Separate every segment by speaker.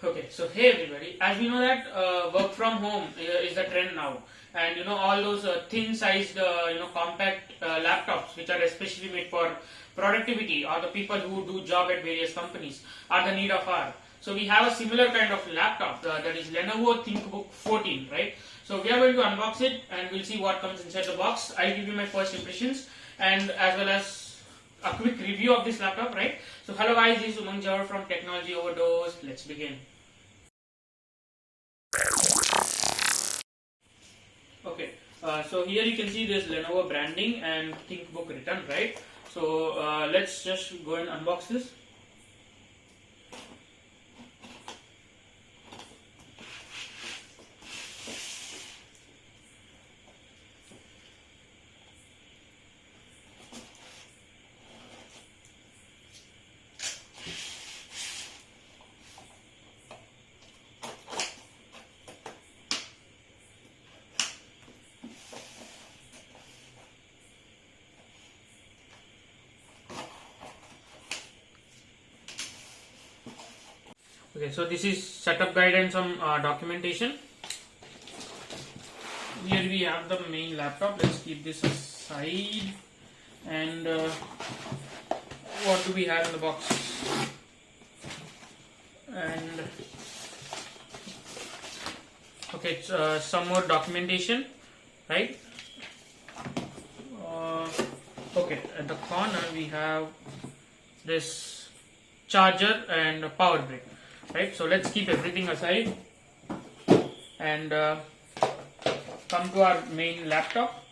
Speaker 1: Okay, so hey everybody, as we know that work from home is the trend now, and all those thin-sized, compact laptops, which are especially made for productivity or the people who do job at various companies, are the need of hour. So we have a similar kind of laptop that is Lenovo ThinkBook 14, right? So we are going to unbox it and we'll see what comes inside the box. I'll give you my first impressions and as well as a quick review of this laptop, right? So hello guys, this is Umang Jawar from Technology Overdose. Let's begin. Okay, so here you can see this Lenovo branding and ThinkBook written, right? So let's just go and unbox this. Okay, so this is setup guide and some documentation. Here we have the main laptop. Let's keep this aside. And what do we have in the box? And okay, it's, some more documentation, right? Okay, at the corner we have this charger and a power brick. Right, so let's keep everything aside and come to our main laptop.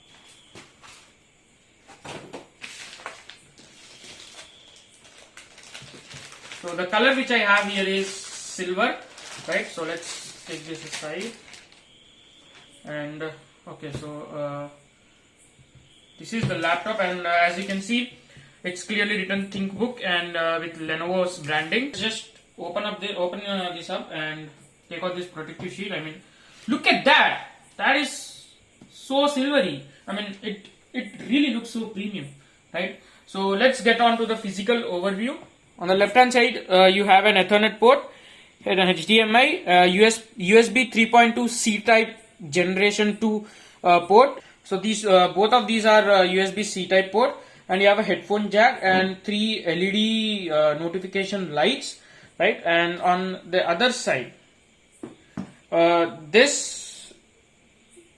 Speaker 1: So the color which I have here is silver, right? So let's take this aside and okay, so this is the laptop and as you can see, it's clearly written ThinkBook and with Lenovo's branding. Just open this up and take out this protective sheet. I mean, look at that. That is so silvery. I mean, it really looks so premium, right? So let's get on to the physical overview. On the left hand side, you have an Ethernet port, an HDMI, USB 3.2 C type generation 2 port. So these both of these are USB C type port, and you have a headphone jack and 3 LED notification lights. Right, and on the other side, this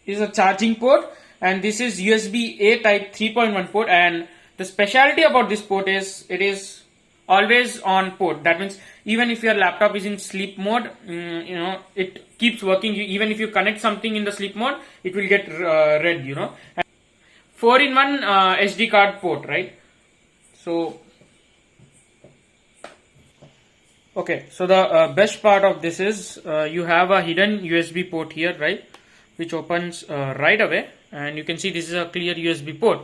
Speaker 1: is a charging port, and this is USB A type 3.1 port. And the specialty about this port is it is always on port. That means even if your laptop is in sleep mode, it keeps working. Even if you connect something in the sleep mode, it will get red. And 4-in-1 SD card port, right? So. Okay, so the best part of this is you have a hidden USB port here, right, which opens right away, and you can see this is a clear USB port.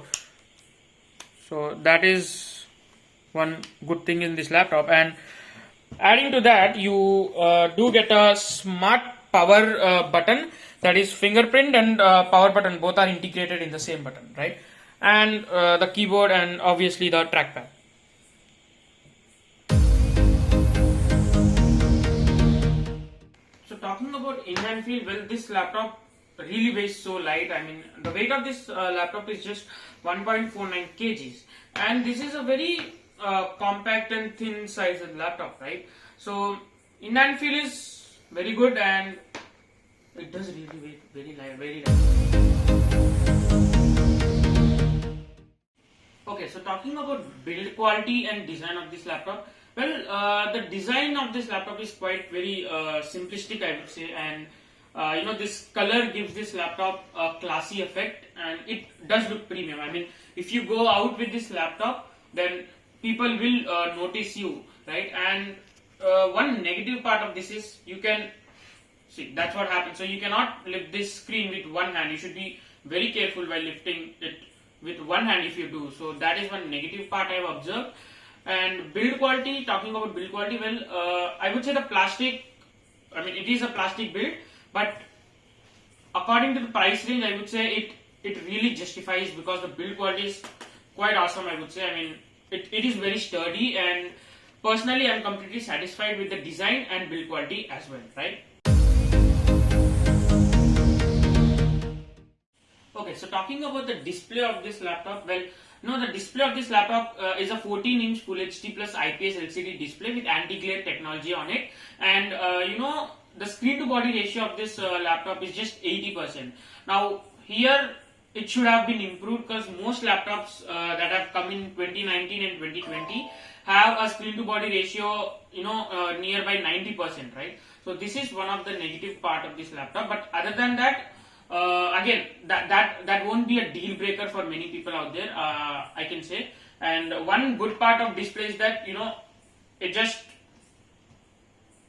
Speaker 1: So that is one good thing in this laptop, and adding to that, you do get a smart power button, that is fingerprint and power button, both are integrated in the same button, right, and the keyboard and obviously the trackpad. Talking about in-hand feel, well, this laptop really weighs so light. I mean, the weight of this laptop is just 1.49 kgs, and this is a very compact and thin sized laptop, right? So in-hand feel is very good, and it does really weigh very light, very light. Okay, so talking about build quality and design of this laptop. Well, the design of this laptop is quite very simplistic, I would say, and this color gives this laptop a classy effect, and it does look premium. I mean, if you go out with this laptop, then people will notice you, right? And one negative part of this is you can see that's what happens. So you cannot lift this screen with one hand. You should be very careful while lifting it with one hand if you do. So that is one negative part I have observed. And build quality, talking about build quality, well, I would say the plastic, I mean, it is a plastic build, but according to the price range, I would say it really justifies, because the build quality is quite awesome, I would say. I mean, it is very sturdy, and personally I'm completely satisfied with the design and build quality as well, right? Okay, so talking about the display of this laptop, well, the display of this laptop is a 14-inch Full HD plus IPS LCD display with anti-glare technology on it, and the screen to body ratio of this laptop is just 80%. Now here it should have been improved, because most laptops that have come in 2019 and 2020 have a screen to body ratio nearby 90%, right? So this is one of the negative part of this laptop, but other than that, again, that won't be a deal breaker for many people out there, I can say. And one good part of display is that it just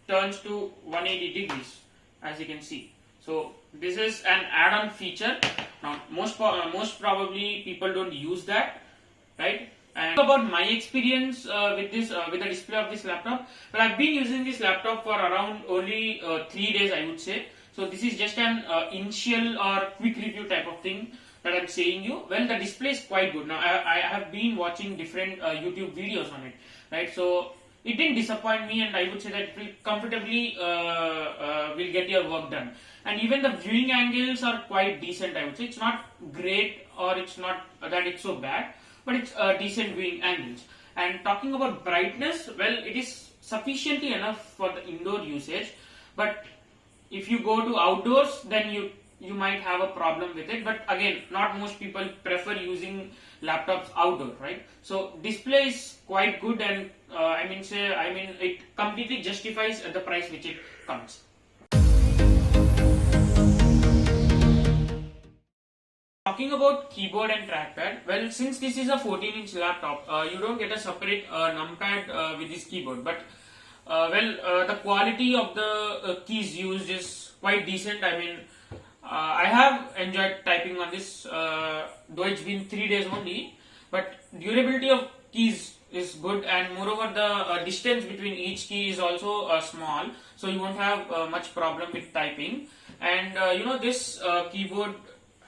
Speaker 1: turns to 180 degrees, as you can see. So this is an add-on feature. Now most probably people don't use that, right? And about my experience with the display of this laptop, well, I've been using this laptop for around only 3 days, I would say. So this is just an initial or quick review type of thing that I'm saying you. Well, the display is quite good. Now I have been watching different YouTube videos on it, right? So it didn't disappoint me, and I would say that it will comfortably will get your work done. And even the viewing angles are quite decent, I would say. It's not great, or it's not that it's so bad, but it's decent viewing angles. And talking about brightness, well, it is sufficiently enough for the indoor usage, but if you go to outdoors, then you might have a problem with it. But again, not most people prefer using laptops outdoor, right? So display is quite good, and it completely justifies the price which it comes. Talking about keyboard and trackpad, well, since this is a 14-inch laptop, you don't get a separate numpad with this keyboard, but the quality of the keys used is quite decent. I have enjoyed typing on this, though it's been 3 days only, but durability of keys is good, and moreover the distance between each key is also small, so you won't have much problem with typing. And this keyboard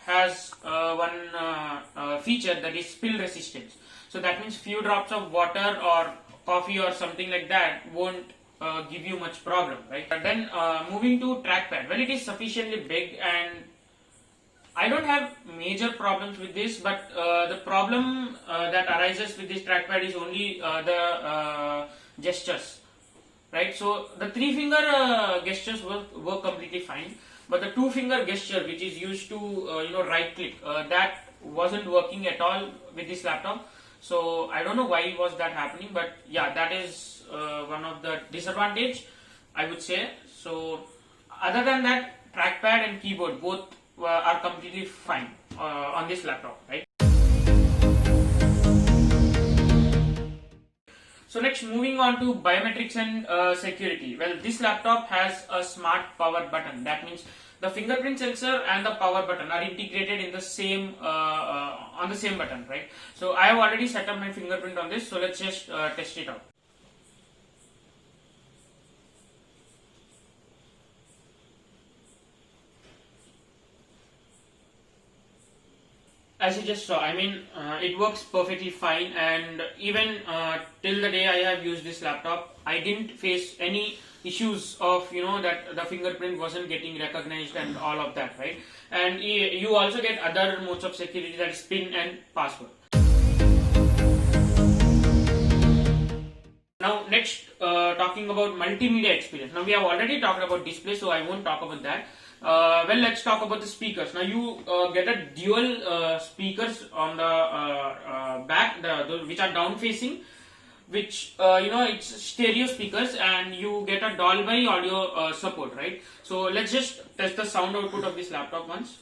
Speaker 1: has one feature, that is spill resistance. So that means few drops of water or coffee or something like that won't give you much problem, right? And then moving to trackpad, well, it is sufficiently big, and I don't have major problems with this, but the problem that arises with this trackpad is only the gestures, right? So the 3-finger gestures work completely fine, but the 2-finger gesture, which is used to right click, that wasn't working at all with this laptop. So I don't know why was that happening, but yeah, that is one of the disadvantage, I would say. So other than that, trackpad and keyboard both are completely fine on this laptop, right? So next, moving on to biometrics and security. Well, this laptop has a smart power button. That means the fingerprint sensor and the power button are integrated in the same on the same button, right? So I have already set up my fingerprint on this. So let's just test it out. As you just saw, it works perfectly fine, and even till the day I have used this laptop, I didn't face any issues of that the fingerprint wasn't getting recognized and all of that, right? And you also get other modes of security, that is PIN and password. Now next, talking about multimedia experience. Now we have already talked about display, so I won't talk about that. Well, let's talk about the speakers. Now you get a dual speakers on the back, which are down facing, which it's stereo speakers, and you get a Dolby audio support, right? So let's just test the sound output of this laptop once.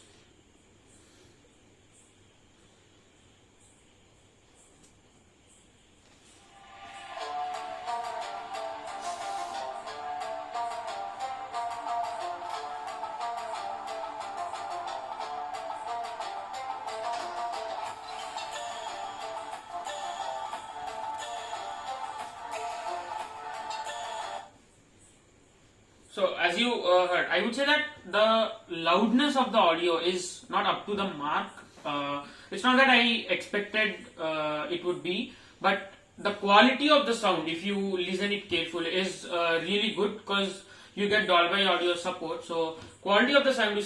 Speaker 1: So as you heard, I would say that the loudness of the audio is not up to the mark. It's not that I expected it would be, but the quality of the sound, if you listen it carefully, is really good because you get Dolby audio support. So quality of the sound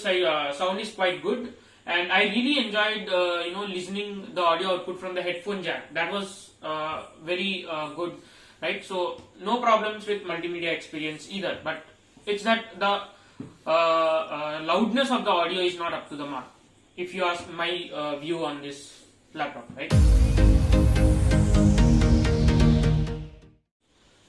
Speaker 1: is quite good, and I really enjoyed listening the audio output from the headphone jack. That was very good, right? So no problems with multimedia experience either. But it's that the loudness of the audio is not up to the mark, if you ask my view on this laptop, right?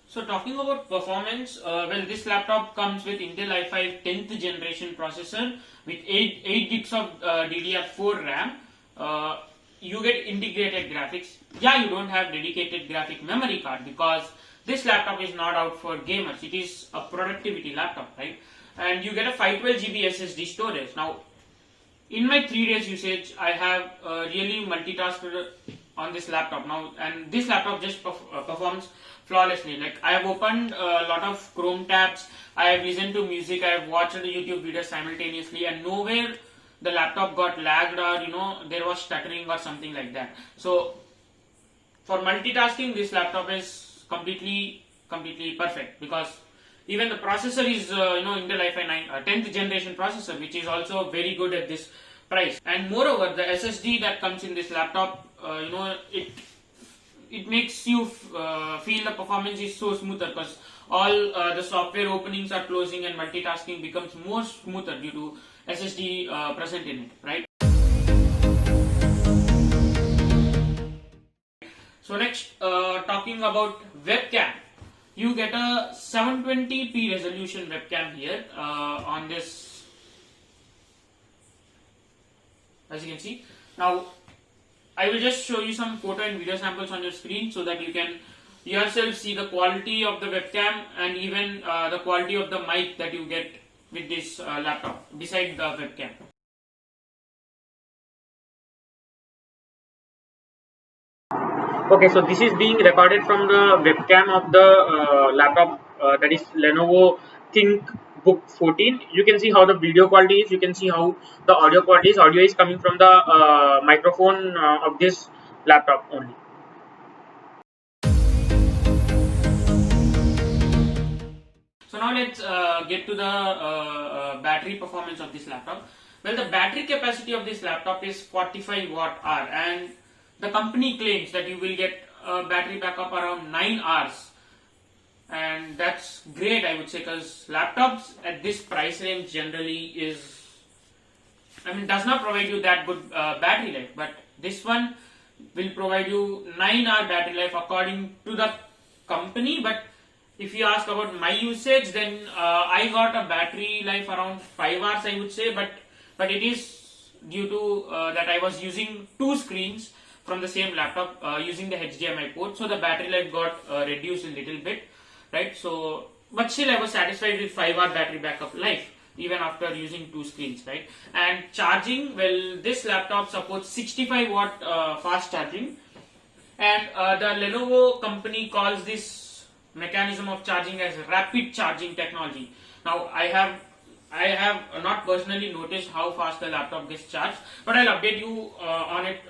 Speaker 1: So talking about performance, well, this laptop comes with Intel i5 10th generation processor with 8 gigs of DDR4 RAM. You get integrated graphics. Yeah, you don't have dedicated graphic memory card because this laptop is not out for gamers. It is a productivity laptop, right? And you get a 512 GB SSD storage. Now, in my 3 days usage, I have really multitasked on this laptop now, and this laptop just performs flawlessly. Like, I have opened a lot of Chrome tabs, I have listened to music, I have watched the YouTube videos simultaneously, and nowhere the laptop got lagged or there was stuttering or something like that. So for multitasking, this laptop is completely perfect, because even the processor is Intel i5 10th generation processor, which is also very good at this price. And moreover, the SSD that comes in this laptop, it makes you feel the performance is so smoother, because all the software openings are closing and multitasking becomes more smoother due to SSD present in it, right? So next, talking about webcam, you get a 720p resolution webcam here on this, as you can see. Now, I will just show you some photo and video samples on your screen so that you can yourself see the quality of the webcam and even the quality of the mic that you get with this laptop beside the webcam. Okay, so this is being recorded from the webcam of the laptop, that is Lenovo ThinkBook 14. You can see how the video quality is, you can see how the audio quality is. Audio is coming from the microphone of this laptop only. So now let's get to the battery performance of this laptop. Well, the battery capacity of this laptop is 45 watt hour, and the company claims that you will get a battery backup around 9 hours, and that's great, I would say, because laptops at this price range generally does not provide you that good battery life, but this one will provide you 9-hour battery life according to the company. But if you ask about my usage, then I got a battery life around 5 hours, I would say, but it is due to that I was using 2 screens from the same laptop using the HDMI port, so the battery life got reduced a little bit, right? So, but still I was satisfied with 5-hour battery backup life even after using 2 screens, right? And charging, well, this laptop supports 65 watt fast charging, and the Lenovo company calls this mechanism of charging as rapid charging technology. Now, I have not personally noticed how fast the laptop gets charged, but I'll update you on it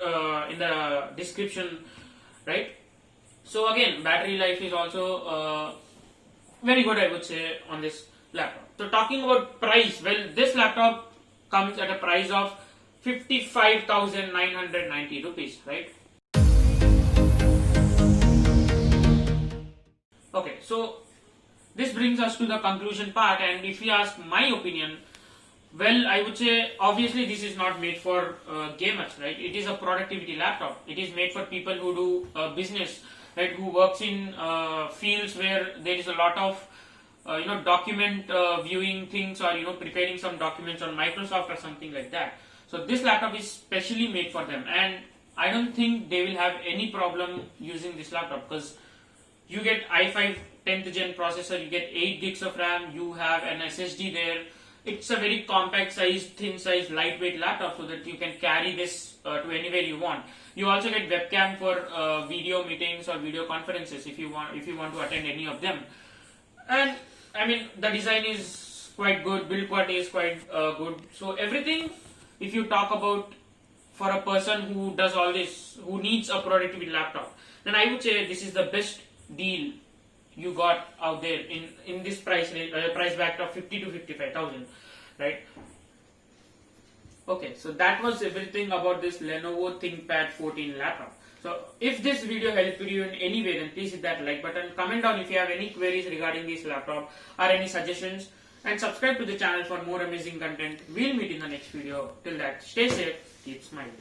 Speaker 1: in the description, right? So again, battery life is also very good, I would say, on this laptop. So talking about price, well, this laptop comes at a price of 55,990 rupees, right? Okay, so this brings us to the conclusion part, and if you ask my opinion, well, I would say obviously this is not made for gamers, right? It is a productivity laptop. It is made for people who do business, right? Who works in fields where there is a lot of document viewing things, or preparing some documents on Microsoft or something like that. So this laptop is specially made for them, and I don't think they will have any problem using this laptop, because you get i5 10th gen processor, you get 8 gigs of RAM, you have an SSD there. It's a very compact size, thin size, lightweight laptop, so that you can carry this to anywhere you want. You also get webcam for video meetings or video conferences if you want to attend any of them. And I mean, the design is quite good, build quality is quite good. So everything, if you talk about for a person who does all this, who needs a productivity laptop, then I would say this is the best deal you got out there in this price bracket of 50 to 55,000, right? Okay, so that was everything about this Lenovo ThinkPad 14 laptop. So if this video helped you in any way, then please hit that like button, comment down if you have any queries regarding this laptop or any suggestions, and subscribe to the channel for more amazing content. We'll meet in the next video. Till that, stay safe, keep smiling.